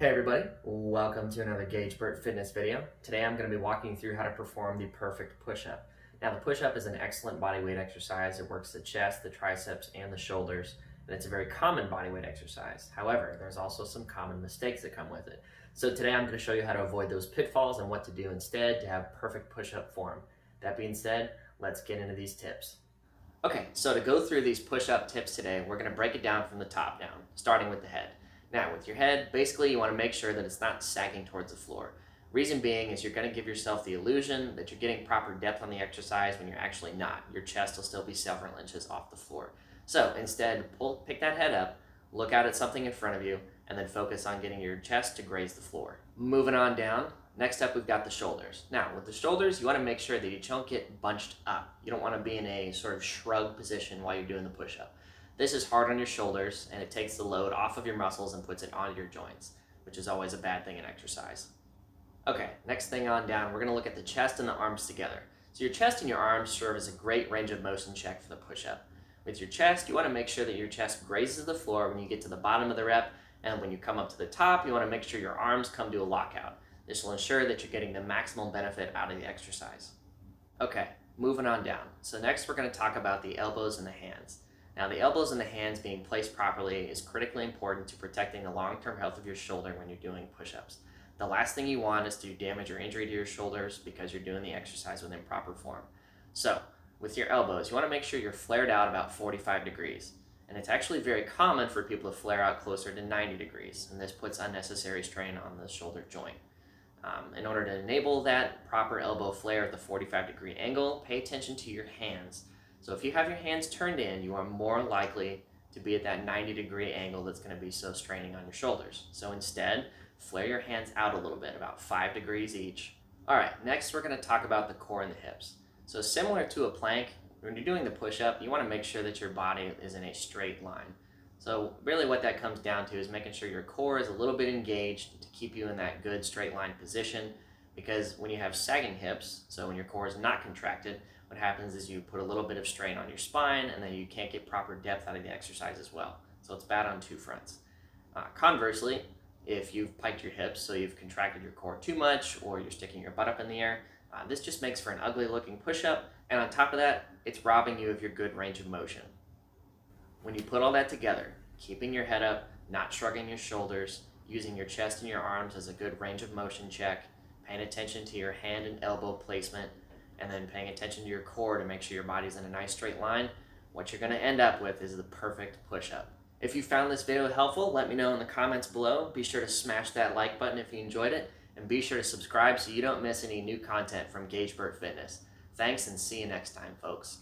Hey everybody, welcome to another GageBert Fitness video. Today I'm going to be walking you through how to perform the perfect push-up. Now the push-up is an excellent body weight exercise. It works the chest, the triceps, and the shoulders, and it's a very common body weight exercise. However, there's also some common mistakes that come with it. So today I'm going to show you how to avoid those pitfalls and what to do instead to have perfect push-up form. That being said, let's get into these tips. Okay, so to go through these push-up tips today, we're going to break it down from the top down, starting with the head. Now, with your head, basically you want to make sure that it's not sagging towards the floor. Reason being is you're going to give yourself the illusion that you're getting proper depth on the exercise when you're actually not. Your chest will still be several inches off the floor. So instead, pick that head up, look out at something in front of you, and then focus on getting your chest to graze the floor. Moving on down, next up we've got the shoulders. Now, with the shoulders, you want to make sure that you don't get bunched up. You don't want to be in a sort of shrug position while you're doing the push-up. This is hard on your shoulders, and it takes the load off of your muscles and puts it onto your joints, which is always a bad thing in exercise. Okay, next thing on down, we're going to look at the chest and the arms together. So your chest and your arms serve as a great range of motion check for the push-up. With your chest, you want to make sure that your chest grazes the floor when you get to the bottom of the rep, and when you come up to the top, you want to make sure your arms come to a lockout. This will ensure that you're getting the maximum benefit out of the exercise. Okay, moving on down. So next we're going to talk about the elbows and the hands. Now, the elbows and the hands being placed properly is critically important to protecting the long-term health of your shoulder when you're doing push-ups. The last thing you want is to damage or injury to your shoulders because you're doing the exercise with improper form. So, with your elbows, you want to make sure you're flared out about 45 degrees. And it's actually very common for people to flare out closer to 90 degrees, and this puts unnecessary strain on the shoulder joint. In order to enable that proper elbow flare at the 45-degree angle, pay attention to your hands. So if you have your hands turned in, you are more likely to be at that 90-degree angle that's going to be so straining on your shoulders. So instead, flare your hands out a little bit, about 5 degrees each. All right, next we're going to talk about the core and the hips. So similar to a plank, when you're doing the push-up, you want to make sure that your body is in a straight line. So really what that comes down to is making sure your core is a little bit engaged to keep you in that good straight line position, because when you have sagging hips, so when your core is not contracted, what happens is you put a little bit of strain on your spine, and then you can't get proper depth out of the exercise as well. So it's bad on two fronts. Conversely, if you've piked your hips, so you've contracted your core too much, or you're sticking your butt up in the air, this just makes for an ugly looking push-up, and on top of that, it's robbing you of your good range of motion. When you put all that together, keeping your head up, not shrugging your shoulders, using your chest and your arms as a good range of motion check, paying attention to your hand and elbow placement, and then paying attention to your core to make sure your body's in a nice straight line, what you're going to end up with is the perfect push-up. If you found this video helpful, let me know in the comments below. Be sure to smash that like button if you enjoyed it, and be sure to subscribe so you don't miss any new content from GageBert Fitness. Thanks, and see you next time, folks.